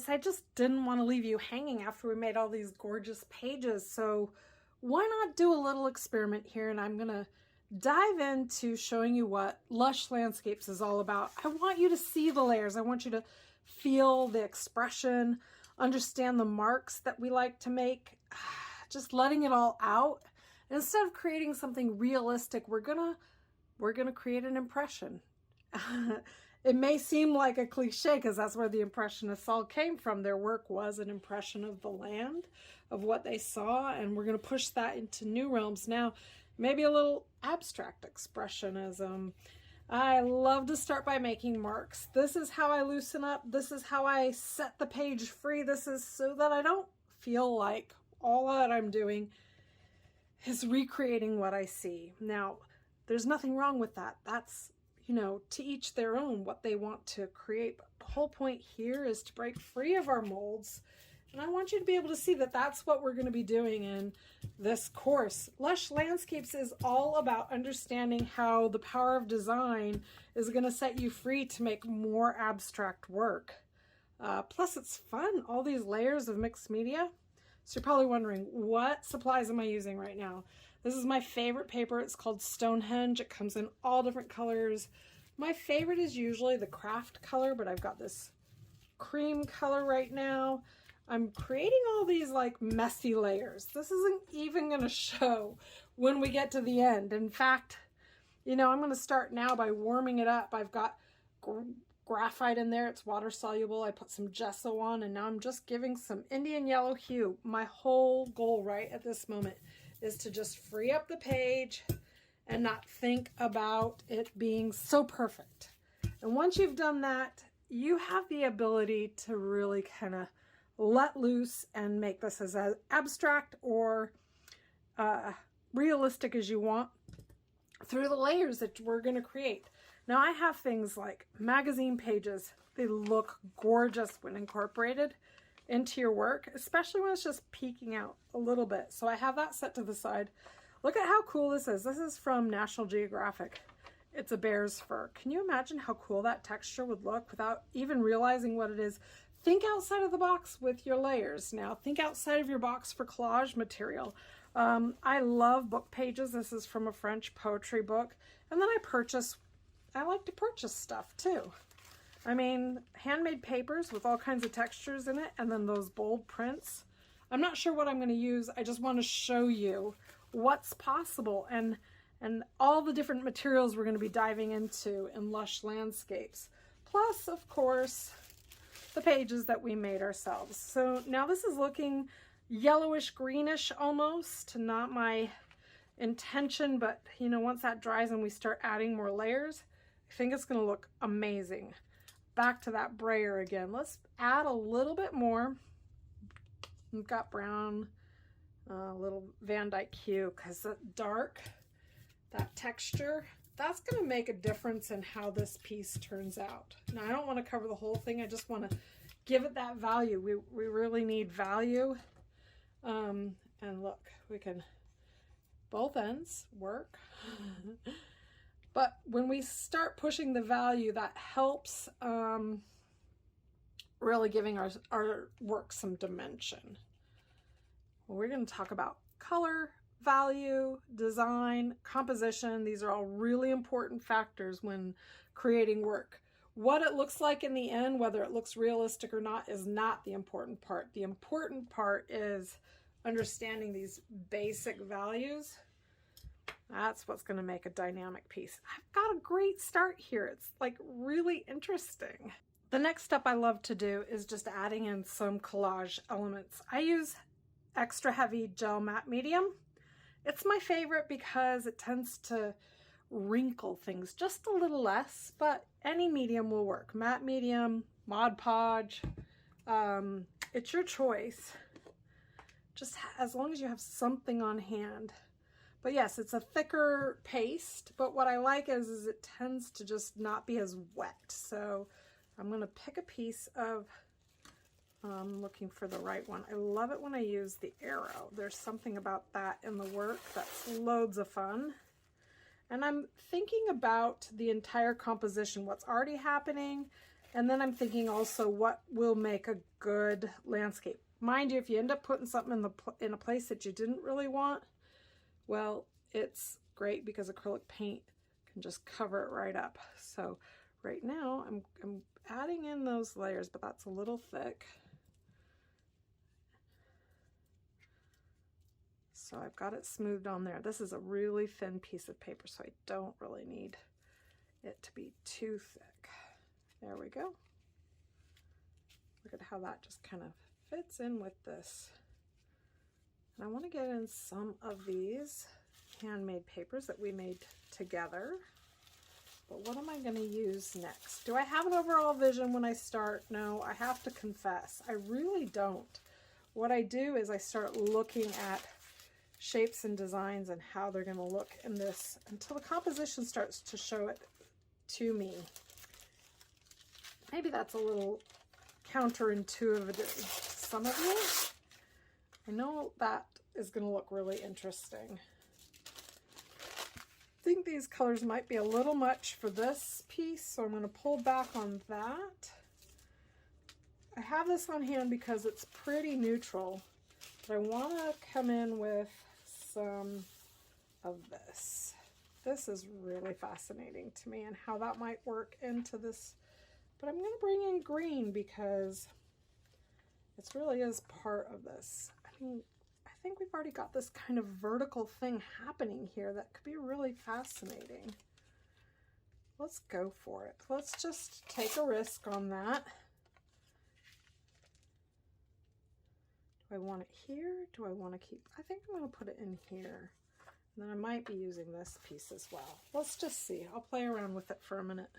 guys, I just didn't want to leave you hanging after we made all these gorgeous pages. So why not do a little experiment here? And I'm going to dive into showing you what Lush Landscapes is all about. I want you to see the layers. I want you to feel the expression, understand the marks that we like to make, just letting it all out. And instead of creating something realistic, we're gonna create an impression. It may seem like a cliche because that's where the Impressionists all came from. Their work was an impression of the land, of what they saw, and we're going to push that into new realms now. Maybe a little abstract expressionism. I love to start by making marks. This is how I loosen up. This is how I set the page free. This is so that I don't feel like all that I'm doing is recreating what I see. Now, there's nothing wrong with that. That's, you know, to each their own, what they want to create. But the whole point here is to break free of our molds. And I want you to be able to see that that's what we're going to be doing in this course. Lush Landscapes is all about understanding how the power of design is going to set you free to make more abstract work. Plus, it's fun, all these layers of mixed media. So you're probably wondering, what supplies am I using right now? This is my favorite paper. It's called Stonehenge. It comes in all different colors. My favorite is usually the craft color, but I've got this cream color right now. I'm creating all these like messy layers. This isn't even going to show when we get to the end. In fact, you know, I'm going to start now by warming it up. I've got graphite in there. It's water soluble. I put some gesso on, and now I'm just giving some Indian yellow hue. My whole goal right at this moment is to just free up the page and not think about it being so perfect. And once you've done that, you have the ability to really kind of let loose and make this as abstract or realistic as you want through the layers that we're going to create. Now, I have things like magazine pages. They look gorgeous when incorporated into your work, especially when it's just peeking out a little bit. So I have that set to the side. Look at how cool this is. This is from National Geographic. It's a bear's fur. Can you imagine how cool that texture would look without even realizing what it is? Think outside of the box with your layers. Now, think outside of your box for collage material. I love book pages. This is from a French poetry book. And then I like to purchase stuff too. I mean, handmade papers with all kinds of textures in it, and then those bold prints. I'm not sure what I'm going to use. I just want to show you what's possible and all the different materials we're going to be diving into in Lush Landscapes. Plus, of course, the pages that we made ourselves. So now this is looking yellowish greenish almost, not my intention, but you know, once that dries and we start adding more layers, I think it's going to look amazing. Back to that brayer again. Let's add a little bit more. We've got brown, little Van Dyke hue, because that dark, that texture, that's going to make a difference in how this piece turns out. Now, I don't want to cover the whole thing. I just want to give it that value. We really need value. And look, we can, both ends work. But when we start pushing the value, that helps really giving our work some dimension. Well, we're going to talk about color, value, design, composition. These are all really important factors when creating work. What it looks like in the end, whether it looks realistic or not, is not the important part. The important part is understanding these basic values. That's what's going to make a dynamic piece. I've got a great start here. It's like really interesting. The next step I love to do is just adding in some collage elements. I use extra heavy gel matte medium. It's my favorite because it tends to wrinkle things just a little less, but any medium will work. Matte medium, Mod Podge, it's your choice. Just as long as you have something on hand. But yes, it's a thicker paste, but what I like is it tends to just not be as wet. So I'm going to pick a piece of, I'm looking for the right one. I love it when I use the arrow. There's something about that in the work that's loads of fun. And I'm thinking about the entire composition, what's already happening, And then I'm thinking also what will make a good landscape. Mind you, if you end up putting something in a place that you didn't really want, well, it's great because acrylic paint can just cover it right up. So right now I'm adding in those layers, but that's a little thick. So I've got it smoothed on there. This is a really thin piece of paper, so I don't really need it to be too thick. There we go. Look at how that just kind of fits in with this. And I want to get in some of these handmade papers that we made together. But what am I going to use next? Do I have an overall vision when I start? No, I have to confess, I really don't. What I do is I start looking at shapes and designs and how they're going to look in this until the composition starts to show it to me. Maybe that's a little counterintuitive to some of you. I know that is going to look really interesting. I think these colors might be a little much for this piece, so I'm going to pull back on that. I have this on hand because it's pretty neutral, but I want to come in with some of this. This is really fascinating to me and how that might work into this, but I'm going to bring in green because it really is part of this. I mean, I think we've already got this kind of vertical thing happening here that could be really fascinating. Let's go for it. Let's just take a risk on that. Do I want it here? Do I want to keep? I think I'm going to put it in here. And then I might be using this piece as well. Let's just see. I'll play around with it for a minute.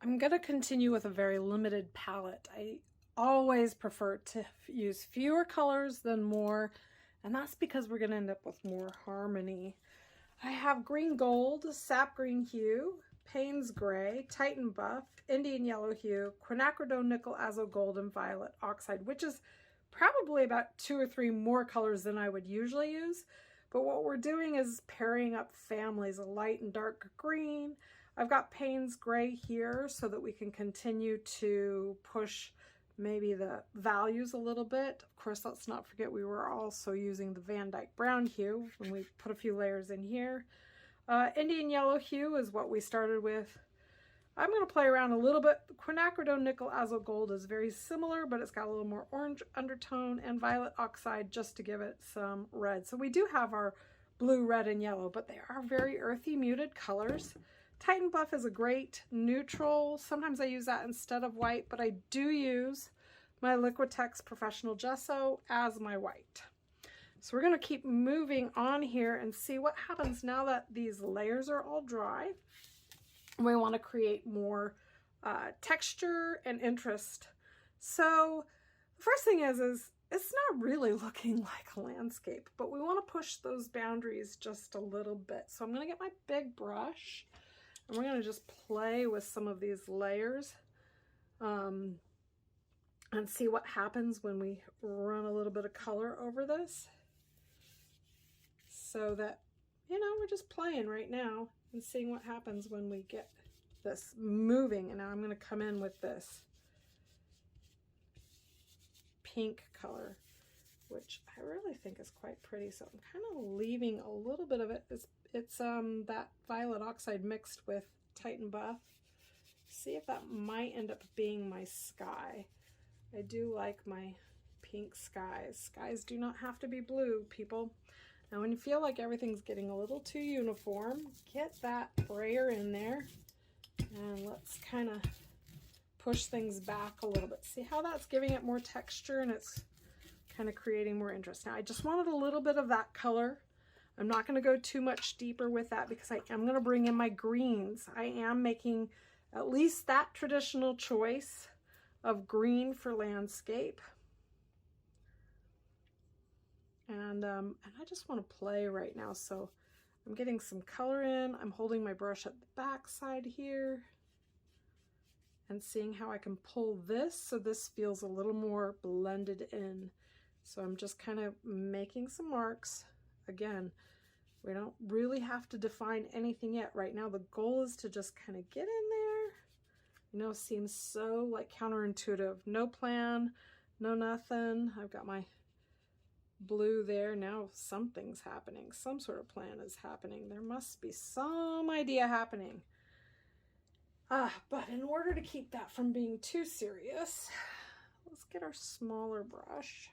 I'm going to continue with a very limited palette. I always prefer to use fewer colors than more, and that's because we're going to end up with more harmony. I have green gold, sap green hue, Payne's gray, Titan buff, Indian yellow hue, quinacridone nickel azo gold, and violet oxide, which is probably about 2 or 3 more colors than I would usually use. But what we're doing is pairing up families of light and dark green. I've got Payne's gray here so that we can continue to push maybe the values a little bit. Of course, let's not forget we were also using the Van Dyke brown hue when we put a few layers in here. Indian yellow hue is what we started with I'm going to play around a little bit. Quinacridone Nickel Azo Gold is very similar, but it's got a little more orange undertone, and violet oxide just to give it some red. So we do have our blue, red, and yellow, but they are very earthy, muted colors. Titan Buff is a great neutral. Sometimes I use that instead of white, but I do use my Liquitex Professional Gesso as my white. So we're going to keep moving on here and see what happens now that these layers are all dry. We want to create more texture and interest. So the first thing is it's not really looking like a landscape, but we want to push those boundaries just a little bit. So I'm going to get my big brush and we're going to just play with some of these layers and see what happens when we run a little bit of color over this. So that, you know, we're just playing right now and seeing what happens when we get this moving. And now I'm going to come in with this pink color, which I really think is quite pretty. So I'm kind of leaving a little bit of it. It's that violet oxide mixed with Titan Buff. See if that might end up being my sky. I do like my pink skies. Skies do not have to be blue, people. Now when you feel like everything's getting a little too uniform, get that brayer in there and let's kind of push things back a little bit. See how that's giving it more texture and it's kind of creating more interest. Now I just wanted a little bit of that color. I'm not going to go too much deeper with that because I am going to bring in my greens. I am making at least that traditional choice of green for landscape. And I just want to play right now, so I'm getting some color in. I'm holding my brush at the back side here and seeing how I can pull this so this feels a little more blended in. So I'm just kind of making some marks. Again, we don't really have to define anything yet. Right now the goal is to just kind of get in there. You know, seems so like counterintuitive. No plan, no nothing. I've got my blue there. Now something's happening. Some sort of plan is happening. There must be some idea happening. But in order to keep that from being too serious, let's get our smaller brush.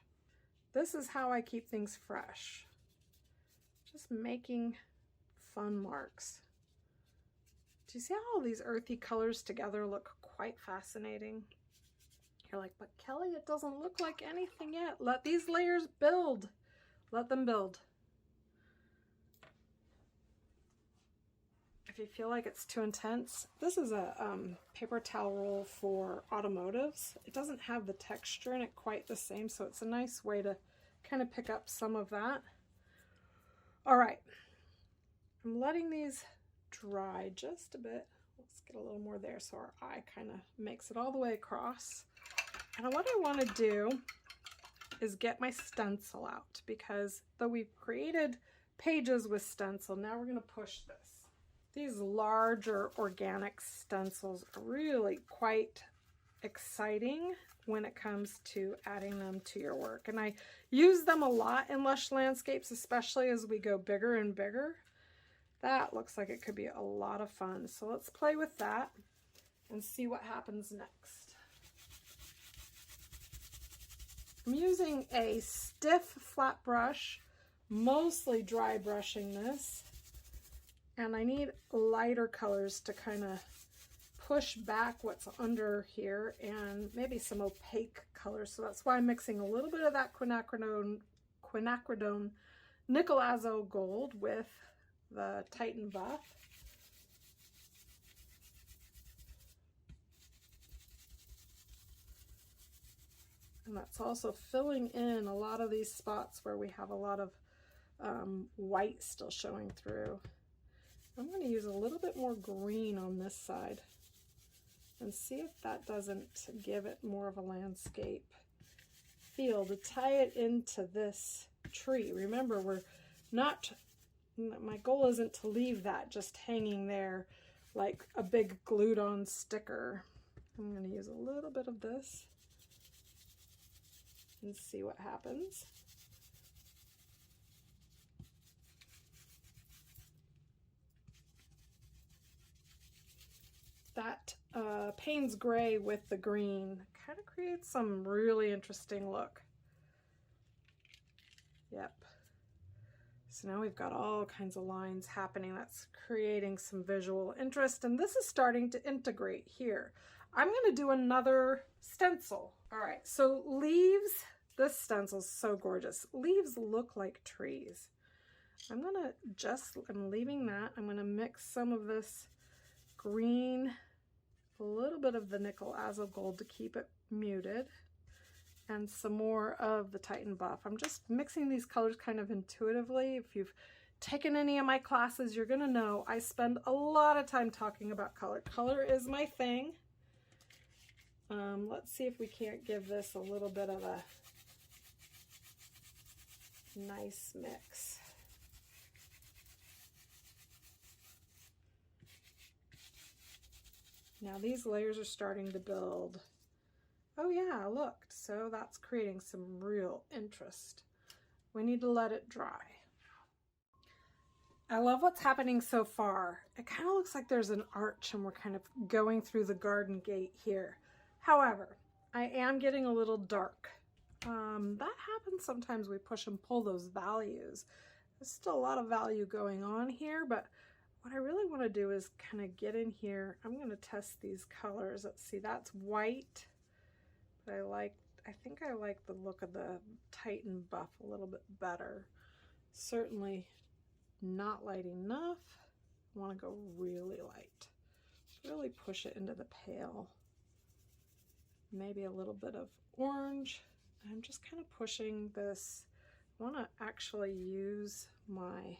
This is how I keep things fresh. Just making fun marks. Do you see how all these earthy colors together look quite fascinating? You're like, but Kelly, it doesn't look like anything yet. Let these layers build. Let them build. If you feel like it's too intense, this is a paper towel roll for automotives. It doesn't have the texture in it quite the same, so it's a nice way to kind of pick up some of that. All right, I'm letting these dry just a bit. Let's get a little more there so our eye kind of makes it all the way across. And what I want to do is get my stencil out, because though we've created pages with stencil, now we're going to push this. These larger organic stencils are really quite exciting when it comes to adding them to your work. And I use them a lot in Lush Landscapes, especially as we go bigger and bigger. That looks like it could be a lot of fun. So let's play with that and see what happens next. I'm using a stiff flat brush, mostly dry brushing this, and I need lighter colors to kind of push back what's under here and maybe some opaque colors. So that's why I'm mixing a little bit of that quinacridone Nickel Azo Gold with the Titan Buff. And that's also filling in a lot of these spots where we have a lot of white still showing through. I'm going to use a little bit more green on this side and see if that doesn't give it more of a landscape feel to tie it into this tree. Remember, we're not, my goal isn't to leave that just hanging there like a big glued on sticker. I'm going to use a little bit of this and see what happens. that Payne's gray with the green kind of creates some really interesting look. Yep. So now we've got all kinds of lines happening. That's creating some visual interest, and this is starting to integrate here. I'm going to do another stencil. All right, so leaves. This stencil's so gorgeous. Leaves look like trees. I'm leaving that. I'm going to mix some of this green, a little bit of the nickel azo gold to keep it muted, and some more of the Titan buff. I'm just mixing these colors kind of intuitively. If you've taken any of my classes, you're gonna know I spend a lot of time talking about color. Color is my thing. Let's see if we can't give this a little bit of a nice mix. Now these layers are starting to build. Oh yeah, look, so that's creating some real interest. We need to let it dry. I love what's happening so far. It kind of looks like there's an arch and we're kind of going through the garden gate here. However, I am getting a little dark. That happens sometimes. We push and pull those values. There's still a lot of value going on here, but what I really want to do is kind of get in here. I'm going to test these colors. Let's see, that's white. But I think I like the look of the Titan buff a little bit better. Certainly not light enough. I want to go really light. Really push it into the pale. Maybe a little bit of orange. I'm just kind of pushing this. I want to actually use my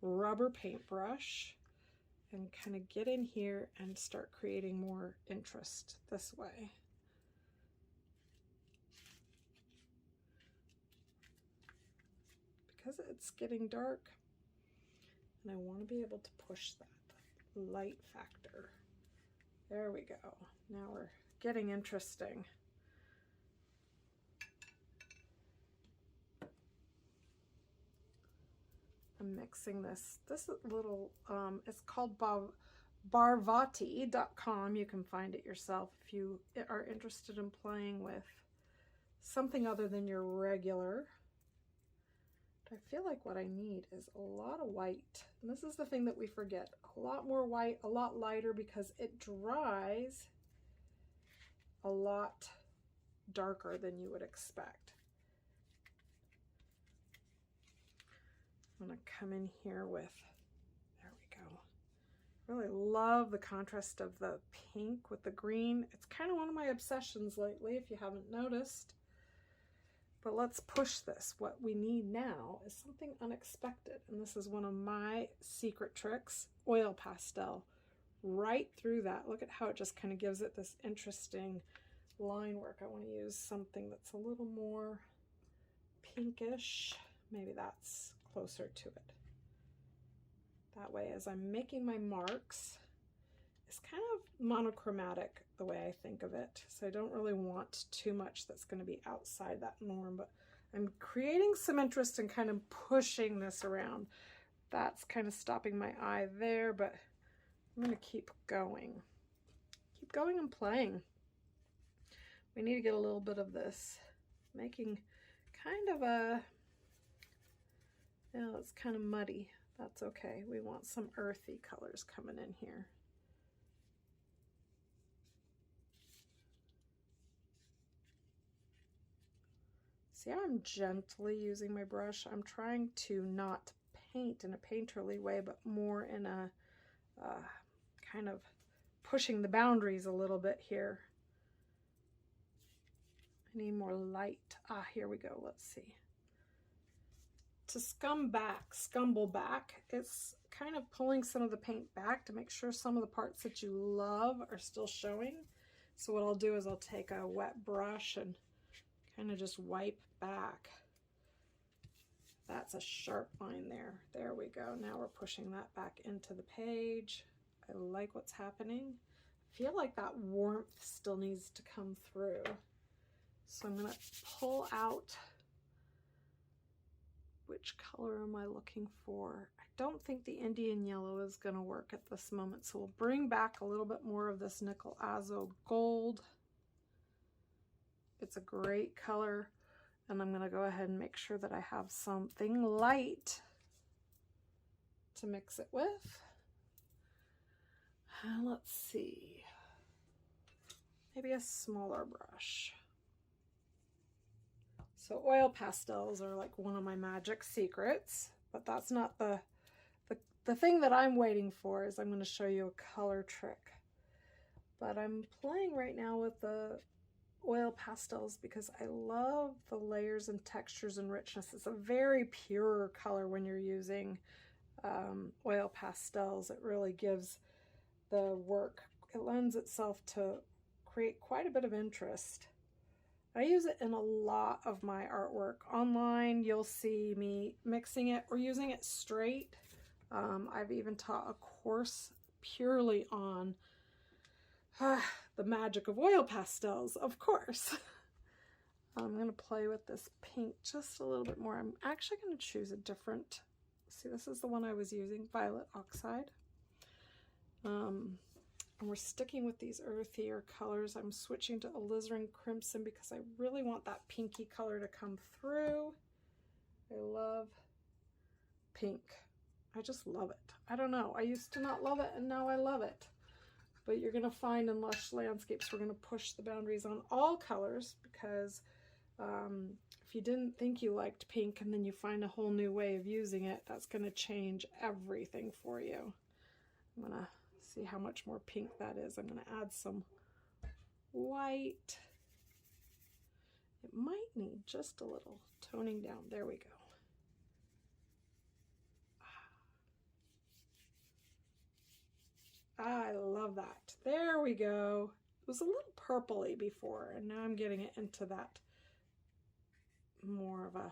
rubber paintbrush and kind of get in here and start creating more interest this way. Because it's getting dark and I want to be able to push that light factor. There we go. Now we're getting interesting. I'm mixing this. This little, it's called barvati.com. You can find it yourself if you are interested in playing with something other than your regular. I feel like what I need is a lot of white. And this is the thing that we forget. A lot more white, a lot lighter, because it dries a lot darker than you would expect. I'm gonna come in here with, there we go. Really love the contrast of the pink with the green. It's kind of one of my obsessions lately, if you haven't noticed. But let's push this. What we need now is something unexpected. And this is one of my secret tricks, oil pastel. Right through that. Look at how it just kind of gives it this interesting line work. I want to use something that's a little more pinkish. Maybe that's closer to it. That way, as I'm making my marks, it's kind of monochromatic the way I think of it. So I don't really want too much that's going to be outside that norm, but I'm creating some interest and kind of pushing this around. That's kind of stopping my eye there, but I'm going to keep going. Keep going and playing. We need to get a little bit of this, making kind of a, well, it's kind of muddy. That's okay. We want some earthy colors coming in here. See how I'm gently using my brush? I'm trying to not paint in a painterly way, but more in a kind of pushing the boundaries a little bit here. I need more light. Ah, here we go. Let's see. To scumble back, it's kind of pulling some of the paint back to make sure some of the parts that you love are still showing. So what I'll do is I'll take a wet brush and kind of just wipe back. That's a sharp line there. There we go. Now we're pushing that back into the page. I like what's happening. I feel like that warmth still needs to come through. So I'm going to pull out which color am I looking for? I don't think the Indian yellow is going to work at this moment, so we'll bring back a little bit more of this nickel azo gold. It's a great color, and I'm going to go ahead and make sure that I have something light to mix it with. Let's see, maybe a smaller brush. So oil pastels are like one of my magic secrets, but that's not the thing that I'm waiting for. Is I'm going to show you a color trick. But I'm playing right now with the oil pastels because I love the layers and textures and richness. It's a very pure color when you're using oil pastels. It really gives the work, it lends itself to create quite a bit of interest. I use it in a lot of my artwork. Online, you'll see me mixing it or using it straight. I've even taught a course purely on the magic of oil pastels, of course. I'm going to play with this pink just a little bit more. I'm actually going to choose a different, see, this is the one I was using, violet oxide. And we're sticking with these earthier colors. I'm switching to alizarin crimson because I really want that pinky color to come through. I love pink. I just love it. I don't know. I used to not love it, and now I love it. But you're going to find in Lush Landscapes, we're going to push the boundaries on all colors because if you didn't think you liked pink and then you find a whole new way of using it, that's going to change everything for you. I'm going to see how much more pink that is. I'm going to add some white. It might need just a little toning down. There we go. I love that. There we go. It was a little purpley before, and now I'm getting it into that more of a,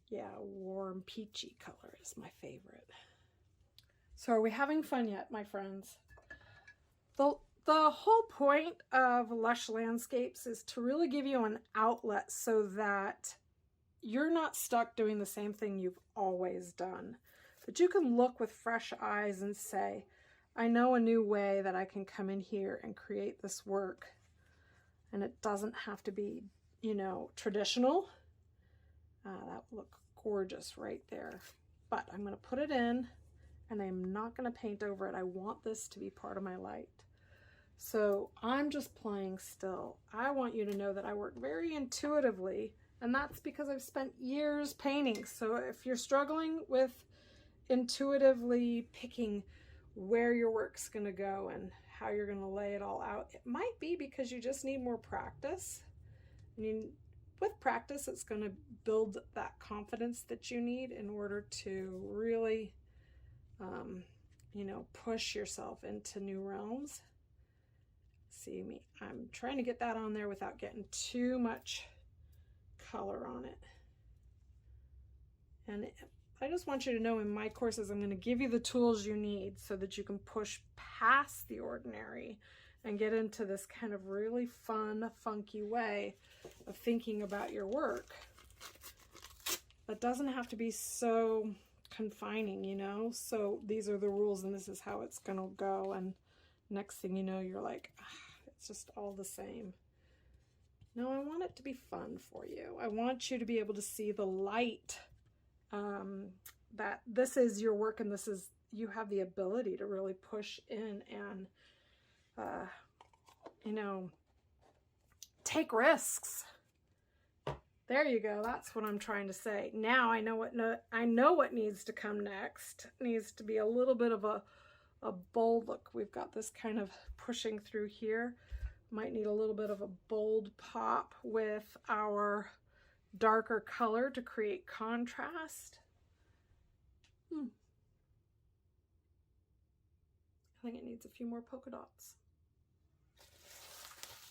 yeah, warm peachy color is my favorite. So are we having fun yet, my friends? The whole point of Lush Landscapes is to really give you an outlet so that you're not stuck doing the same thing you've always done. But you can look with fresh eyes and say, I know a new way that I can come in here and create this work. And it doesn't have to be, you know, traditional. That will look gorgeous right there. But I'm going to put it in, and I'm not going to paint over it. I want this to be part of my light. So I'm just playing still. I want you to know that I work very intuitively, and that's because I've spent years painting. So if you're struggling with intuitively picking where your work's going to go and how you're going to lay it all out, it might be because you just need more practice. I mean, with practice, it's going to build that confidence that you need in order to really, you know, push yourself into new realms. See me, I'm trying to get that on there without getting too much color on it. And I just want you to know in my courses, I'm going to give you the tools you need so that you can push past the ordinary and get into this kind of really fun, funky way of thinking about your work. That doesn't have to be so confining, you know? So these are the rules and this is how it's going to go. And next thing you know, you're like, it's just all the same. No, I want it to be fun for you. I want you to be able to see the light, that this is your work and this is, you have the ability to really push in and, you know, take risks. There you go. That's what I'm trying to say. Now I know what needs to come next. It needs to be a little bit of a bold look. We've got this kind of pushing through here. Might need a little bit of a bold pop with our darker color to create contrast. I think it needs a few more polka dots.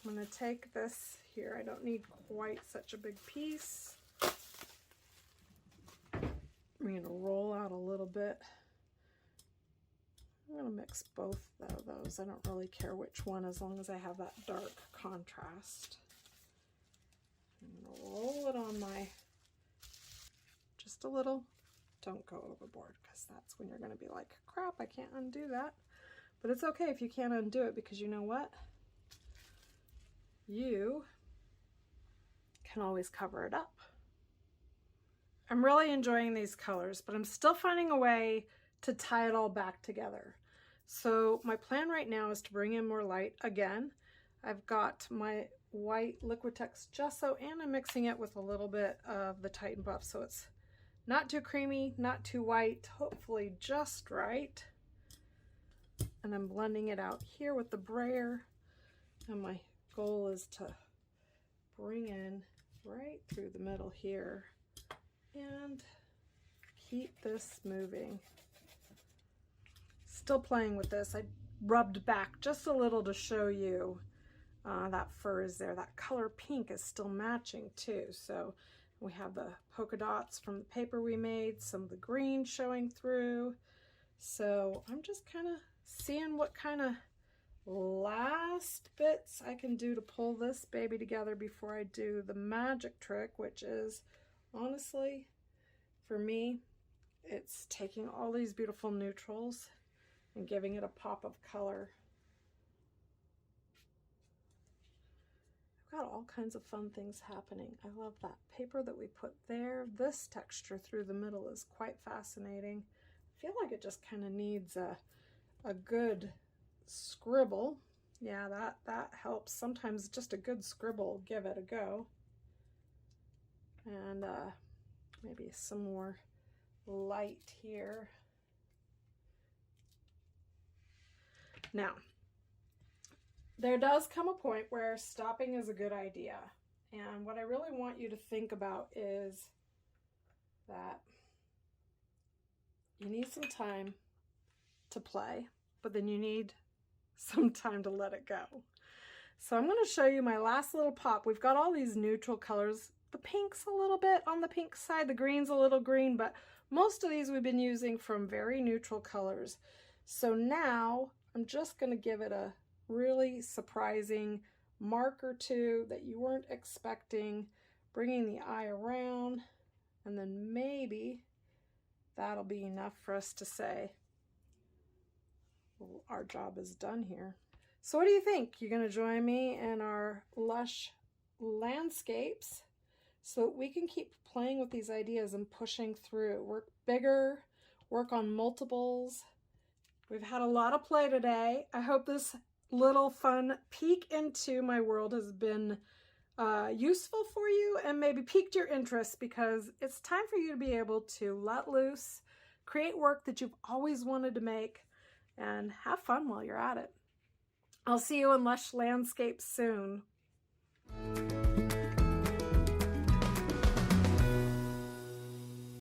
I'm going to take this here. I don't need quite such a big piece. I'm going to roll out a little bit. I'm going to mix both of those. I don't really care which one as long as I have that dark contrast. I'm going to roll it on my just a little. Don't go overboard, because that's when you're going to be like, crap, I can't undo that. But it's okay if you can't undo it, because you know what? You can always cover it up. I'm really enjoying these colors, but I'm still finding a way to tie it all back together. So my plan right now is to bring in more light again. I've got my white Liquitex gesso, and I'm mixing it with a little bit of the Titan Buff, so it's not too creamy, not too white, hopefully just right. And I'm blending it out here with the brayer, and my goal is to bring in right through the middle here and keep this moving. Still playing with this. I rubbed back just a little to show you that fur is there. That color pink is still matching too. So we have the polka dots from the paper we made, some of the green showing through. So I'm just kind of seeing what kind of last bits I can do to pull this baby together before I do the magic trick, which is honestly, for me, it's taking all these beautiful neutrals and giving it a pop of color. I've got all kinds of fun things happening. I love that paper that we put there. This texture through the middle is quite fascinating. I feel like it just kind of needs a good scribble. Yeah, that helps. Sometimes just a good scribble, give it a go. And maybe some more light here. Now, there does come a point where stopping is a good idea. And what I really want you to think about is that you need some time to play, but then you need some time to let it go. So I'm going to show you my last little pop. We've got all these neutral colors. The pink's a little bit on the pink side, the green's a little green, but most of these we've been using from very neutral colors. So now I'm just going to give it a really surprising mark or two that you weren't expecting, bringing the eye around, and then maybe that'll be enough for us to say, well, our job is done here. So what do you think? You're going to join me in our Lush landscapes so that we can keep playing with these ideas and pushing through. Work bigger, work on multiples. We've had a lot of play today. I hope this little fun peek into my world has been useful for you and maybe piqued your interest, because it's time for you to be able to let loose, create work that you've always wanted to make, and have fun while you're at it. I'll see you in Lush Landscapes soon.